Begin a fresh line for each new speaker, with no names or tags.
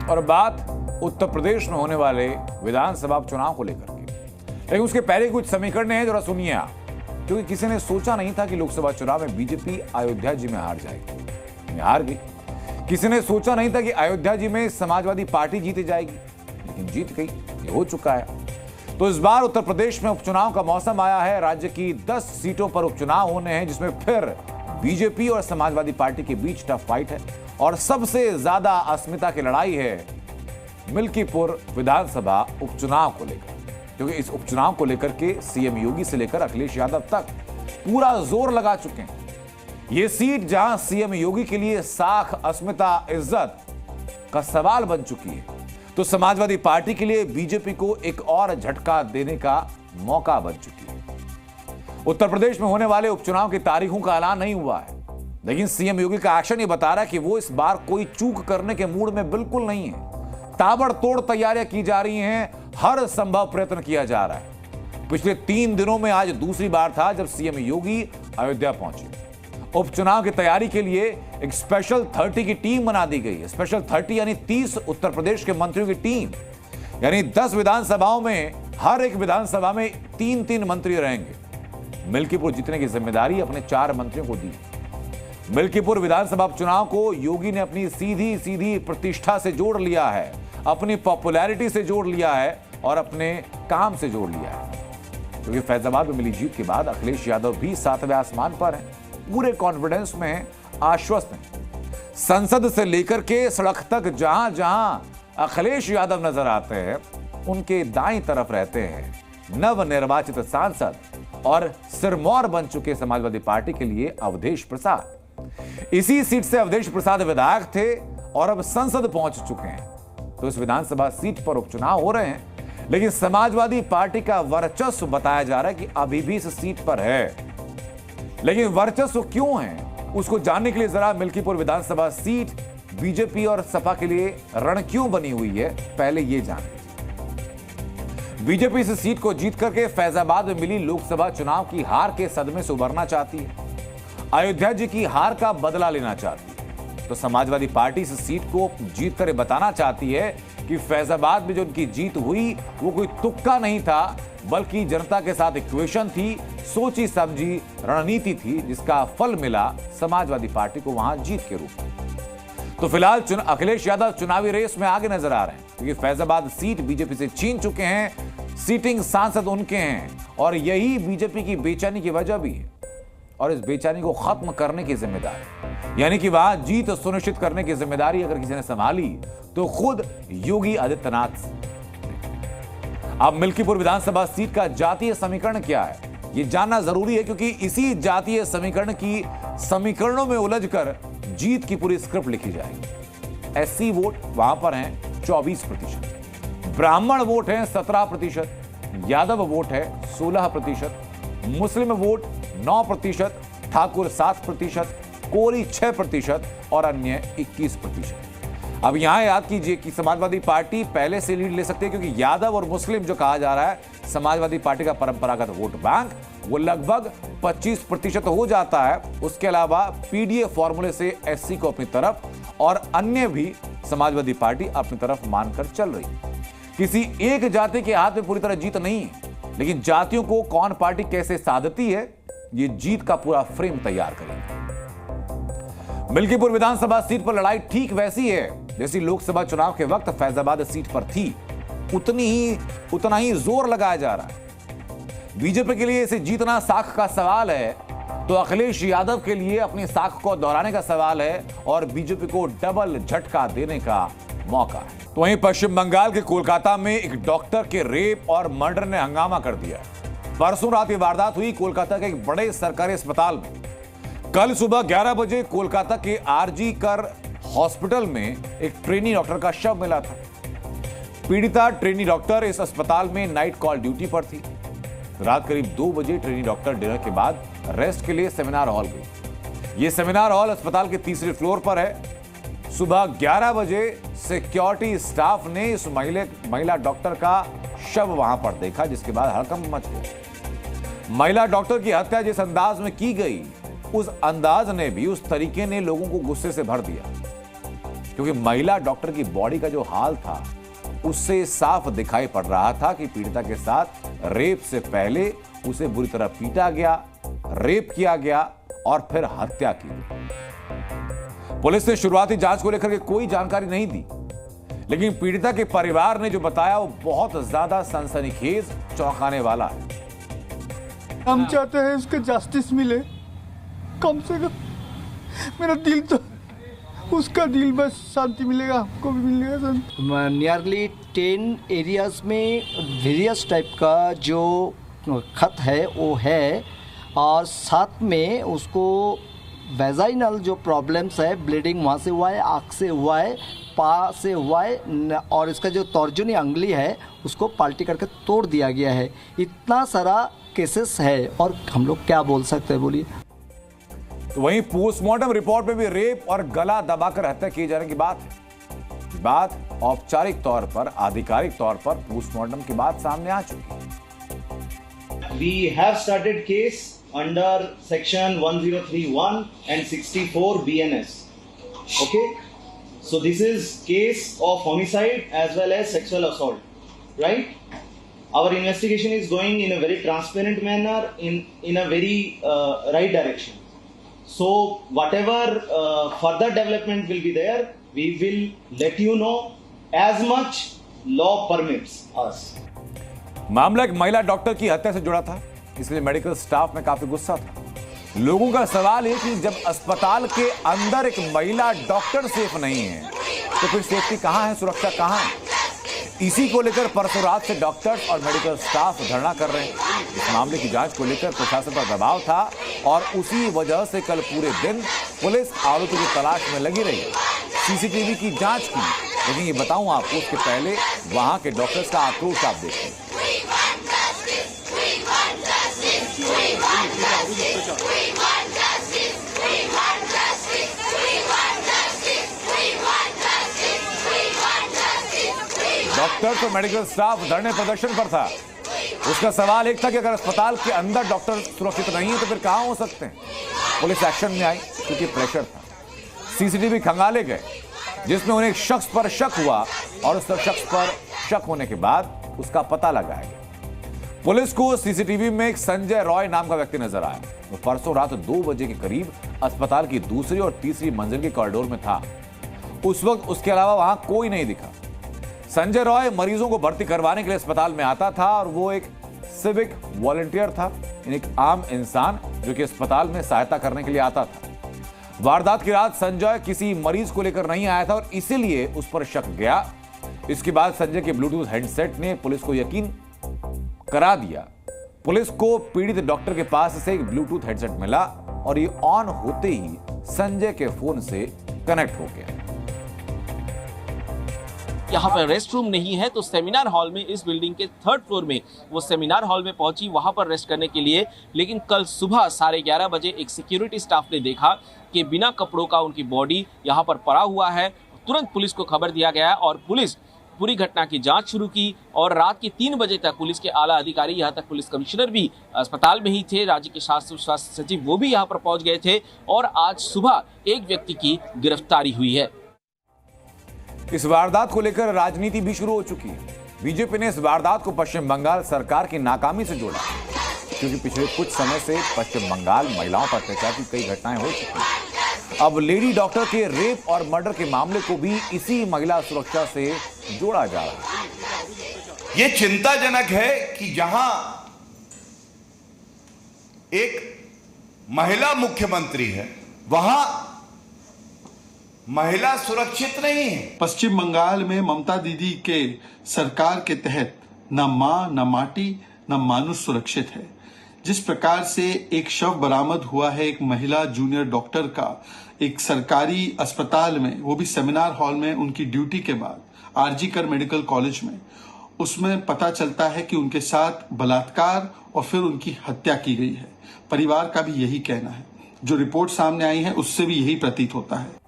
और बात उत्तर प्रदेश में होने वाले विधानसभा चुनाव को लेकर के, लेकिन उसके पहले कुछ समीकरण हैं, जरा सुनिए आप। क्योंकि किसी ने सोचा नहीं था कि लोकसभा चुनाव में बीजेपी अयोध्या जी में हार जाएगी, हार गई। किसी ने सोचा नहीं था कि अयोध्या जी में समाजवादी पार्टी जीत जाएगी, लेकिन जीत गई, ये हो चुका है। तो इस बार उत्तर प्रदेश में उपचुनाव का मौसम आया है। राज्य की 10 सीटों पर उपचुनाव होने हैं, जिसमें फिर बीजेपी और समाजवादी पार्टी के बीच टफ फाइट है और सबसे ज्यादा अस्मिता की लड़ाई है मिल्कीपुर विधानसभा उपचुनाव को लेकर। क्योंकि इस उपचुनाव को लेकर के सीएम योगी से लेकर अखिलेश यादव तक पूरा जोर लगा चुके हैं। यह सीट जहां सीएम योगी के लिए साख, अस्मिता, इज्जत का सवाल बन चुकी है, तो समाजवादी पार्टी के लिए बीजेपी को एक और झटका देने का मौका बन चुकी है। उत्तर प्रदेश में होने वाले उपचुनाव की तारीखों का ऐलान नहीं हुआ है, लेकिन सीएम योगी का एक्शन ये बता रहा है कि वो इस बार कोई चूक करने के मूड में बिल्कुल नहीं है। ताबड़तोड़ तैयारियां की जा रही हैं, हर संभव प्रयत्न किया जा रहा है। पिछले 3 दिनों में आज दूसरी बार था जब सीएम योगी अयोध्या पहुंचे। उपचुनाव की तैयारी के लिए एक स्पेशल 30 की टीम बना दी गई है। स्पेशल 30 यानी 30 उत्तर प्रदेश के मंत्रियों की टीम, यानी 10 विधानसभाओं में हर एक विधानसभा में 3-3 मंत्री रहेंगे। मिल्कीपुर जीतने की जिम्मेदारी अपने 4 मंत्रियों को दी। मिल्कीपुर विधानसभा उपचुनाव को योगी ने अपनी सीधी सीधी प्रतिष्ठा से जोड़ लिया है, अपनी पॉपुलैरिटी से जोड़ लिया है और अपने काम से जोड़ लिया है। क्योंकि फैजाबाद में मिली जीत के बाद अखिलेश यादव भी 7वें आसमान पर हैं, पूरे कॉन्फिडेंस में हैं, आश्वस्त हैं। संसद से लेकर के सड़क तक जहां जहां अखिलेश यादव नजर आते हैं, उनके दाईं तरफ रहते हैं नवनिर्वाचित सांसद और सिरमौर बन चुके समाजवादी पार्टी के लिए अवधेश प्रसाद। इसी सीट से अवधेश प्रसाद विधायक थे और अब संसद पहुंच चुके हैं। तो इस विधानसभा सीट पर उपचुनाव हो रहे हैं, लेकिन समाजवादी पार्टी का वर्चस्व बताया जा रहा है कि अभी भी इस सीट पर है। लेकिन वर्चस्व क्यों है, उसको जानने के लिए जरा मिल्कीपुर विधानसभा सीट बीजेपी और सपा के लिए रण क्यों बनी हुई है, पहले ये जान लीजिए। बीजेपी इस सीट को जीत करके फैजाबाद में मिली लोकसभा चुनाव की हार के सदमे से उबरना चाहती है, अयोध्या जी की हार का बदला लेना चाहती है। तो समाजवादी पार्टी इस सीट को जीत कर बताना चाहती है कि फैजाबाद में जो उनकी जीत हुई वो कोई तुक्का नहीं था, बल्कि जनता के साथ इक्वेशन थी, सोची समझी रणनीति थी, जिसका फल मिला समाजवादी पार्टी को वहां जीत के रूप में। तो फिलहाल अखिलेश यादव चुनावी रेस में आगे नजर आ रहे हैं, क्योंकि फैजाबाद सीट बीजेपी से छीन चुके हैं। सीटिंग सांसद उनके हैं और यही बीजेपी की बेचैनी की वजह भी है। और इस बेचैनी को खत्म करने की जिम्मेदारी, यानी कि वहां जीत सुनिश्चित करने की जिम्मेदारी अगर किसी ने संभाली तो खुद योगी आदित्यनाथ। अब मिल्कीपुर विधानसभा सीट का जातीय समीकरण क्या है, यह जानना जरूरी है, क्योंकि इसी जातीय समीकरण की समीकरणों में उलझकर जीत की पूरी स्क्रिप्ट लिखी जाएगी। एससी वोट वहां पर हैं 24%, ब्राह्मण वोट हैं 17%, यादव वोट है 16%, मुस्लिम वोट 9%, ठाकुर 7%, कोरी 6% और अन्य 21%। अब यहां याद कीजिए कि समाजवादी पार्टी पहले से लीड ले सकती है, क्योंकि यादव और मुस्लिम जो कहा जा रहा है समाजवादी पार्टी का परंपरागत वोट बैंक, वो लगभग 25% हो जाता है। उसके अलावा पीडीए फॉर्मूले से एससी को अपनी तरफ और अन्य भी समाजवादी पार्टी अपनी तरफ मानकर चल रही है। किसी एक जाति के हाथ में पूरी तरह जीत नहीं है, लेकिन जातियों को कौन पार्टी कैसे साधती है, ये जीत का पूरा फ्रेम तैयार करेगी। मिल्कीपुर विधानसभा सीट पर लड़ाई ठीक वैसी है जैसी लोकसभा चुनाव के वक्त फैजाबाद सीट पर थी, उतना ही जोर लगाया जा रहा है। बीजेपी के लिए इसे जीतना साख का सवाल है, तो अखिलेश यादव के लिए अपनी साख को दोहराने का सवाल है और बीजेपी को डबल झटका देने का मौका है। तो वहीं पश्चिम बंगाल के कोलकाता में एक डॉक्टर के रेप और मर्डर ने हंगामा कर दिया। परसों रात ये वारदात हुई कोलकाता के एक बड़े सरकारी अस्पताल में। कल सुबह 11 बजे कोलकाता के आरजी कर हॉस्पिटल में एक ट्रेनी डॉक्टर का शव मिला था। पीड़िता ट्रेनी डॉक्टर इस अस्पताल में नाइट कॉल ड्यूटी पर थी। रात करीब 2 बजे ट्रेनी डॉक्टर डिनर के बाद रेस्ट के लिए सेमिनार हॉल गई। यह सेमिनार हॉल अस्पताल के तीसरे फ्लोर पर है। सुबह 11 बजे सिक्योरिटी स्टाफ ने इस महिला डॉक्टर का शव वहां पर देखा, जिसके बाद हड़कंप मच गया। महिला डॉक्टर की हत्या जिस अंदाज में की गई, उस अंदाज ने भी, उस तरीके ने लोगों को गुस्से से भर दिया। क्योंकि महिला डॉक्टर की बॉडी का जो हाल था उससे साफ दिखाई पड़ रहा था कि पीड़िता के साथ रेप से पहले उसे बुरी तरह पीटा गया, रेप किया गया और फिर हत्या की गई। पुलिस ने शुरुआती जांच को लेकर के कोई जानकारी नहीं दी, लेकिन पीड़िता के परिवार ने जो बताया वो बहुत ज्यादा सनसनीखेज, चौंकाने वाला है।
हम चाहते हैं उसके जस्टिस मिले, कम से कम मेरा दिल तो, उसका दिल बस शांति मिलेगा, आपको भी मिलेगा शांति।
नियरली 10 एरियाज में वेरियस टाइप का जो खत है वो है, और साथ में उसको वेजाइनल जो प्रॉब्लम्स है, ब्लीडिंग वहाँ से हुआ है, आँख से हुआ है, पा से हुआ है, और इसका जो तर्जुनी अंगुली है उसको पाल्टी करके तोड़ दिया गया है। इतना सारा केसेस है और हम लोग क्या बोल सकते हैं, बोलिए।
तो वहीं पोस्टमार्टम रिपोर्ट में भी रेप और गला दबाकर हत्या किए जाने की बात है। बात औपचारिक तौर पर, आधिकारिक तौर पर पोस्टमार्टम के बाद सामने आ चुकी है।
We have started case under section 1031 and 64 BNS. Okay, so this is case of homicide as well as sexual assault, right? Our investigation is going in a very transparent manner, in a very right direction. So whatever further development will be there, we will let you know as much law permits us.
मामला एक महिला doctor की हत्या से जुड़ा था, इसलिए medical staff में काफी गुस्सा था। लोगों का सवाल है कि जब अस्पताल के अंदर एक महिला डॉक्टर सेफ नहीं है तो फिर सेफ्टी कहां है, सुरक्षा कहां है? इसी को लेकर परसों रात से डॉक्टर्स और मेडिकल स्टाफ धरना कर रहे हैं। इस मामले की जांच को लेकर प्रशासन पर दबाव था और उसी वजह से कल पूरे दिन पुलिस आरोपी की तलाश में लगी रही, सीसीटीवी की जांच की। लेकिन ये बताऊं आपको, उसके पहले वहां के डॉक्टर्स का आक्रोश आप देखिए। डॉक्टर तो मेडिकल स्टाफ धरने प्रदर्शन पर था। उसका सवाल एक था कि अगर अस्पताल के अंदर डॉक्टर सुरक्षित नहीं है तो फिर कहां हो सकते हैं। पुलिस एक्शन में आई क्योंकि प्रेशर था। सीसीटीवी खंगाले गए जिसमें उन्हें एक शख्स पर शक हुआ और उस शख्स पर शक होने के बाद उसका पता लगाया गया। पुलिस को सीसीटीवी में एक संजय रॉय नाम का व्यक्ति नजर आया। वो परसों रात 2 बजे के करीब अस्पताल की दूसरी और तीसरी मंजिल के कॉरिडोर में था। उस वक्त उसके अलावा वहां कोई नहीं दिखा। संजय रॉय मरीजों को भर्ती करवाने के लिए अस्पताल में आता था और वो एक सिविक वॉलंटियर था, एक आम इंसान जो कि अस्पताल में सहायता करने के लिए आता था। वारदात की रात संजय किसी मरीज को लेकर नहीं आया था और इसीलिए उस पर शक गया। इसके बाद संजय के ब्लूटूथ हेडसेट ने पुलिस को यकीन करा दिया। पुलिस को पीड़ित डॉक्टर के पास से एक ब्लूटूथ हेडसेट मिला और ये ऑन होते ही संजय के फोन से कनेक्ट हो गया।
यहाँ पर रेस्ट रूम नहीं है तो सेमिनार हॉल में, इस बिल्डिंग के 3rd फ्लोर में वो सेमिनार हॉल में पहुंची वहां पर रेस्ट करने के लिए। लेकिन कल सुबह 11:30 बजे एक सिक्योरिटी स्टाफ ने देखा कि बिना कपड़ों का उनकी बॉडी यहाँ पर पड़ा हुआ है। तुरंत पुलिस को खबर दिया गया और पुलिस पूरी घटना की जांच शुरू की और रात के 3 बजे तक पुलिस के आला अधिकारी, यहाँ तक पुलिस कमिश्नर भी अस्पताल में ही थे, राज्य के स्वास्थ्य सचिव वो भी यहाँ पर पहुंच गए थे और आज सुबह एक व्यक्ति की गिरफ्तारी हुई है।
इस वारदात को लेकर राजनीति भी शुरू हो चुकी है। बीजेपी ने इस वारदात को पश्चिम बंगाल सरकार की नाकामी से जोड़ा, क्योंकि पिछले कुछ समय से पश्चिम बंगाल महिलाओं पर अत्याचार की कई घटनाएं हो चुकी हैं। अब लेडी डॉक्टर के रेप और मर्डर के मामले को भी इसी महिला सुरक्षा से जोड़ा जा रहा है।
ये चिंताजनक है कि जहां एक महिला मुख्यमंत्री है वहां महिला सुरक्षित नहीं है।
पश्चिम बंगाल में ममता दीदी के सरकार के तहत न मां, न माटी, न मानुष सुरक्षित है। जिस प्रकार से एक शव बरामद हुआ है एक महिला जूनियर डॉक्टर का एक सरकारी अस्पताल में, वो भी सेमिनार हॉल में उनकी ड्यूटी के बाद आरजी कर मेडिकल कॉलेज में, उसमें पता चलता है कि उनके साथ बलात्कार और फिर उनकी हत्या की गई है। परिवार का भी यही कहना है। जो रिपोर्ट सामने आई है उससे भी यही प्रतीत होता है।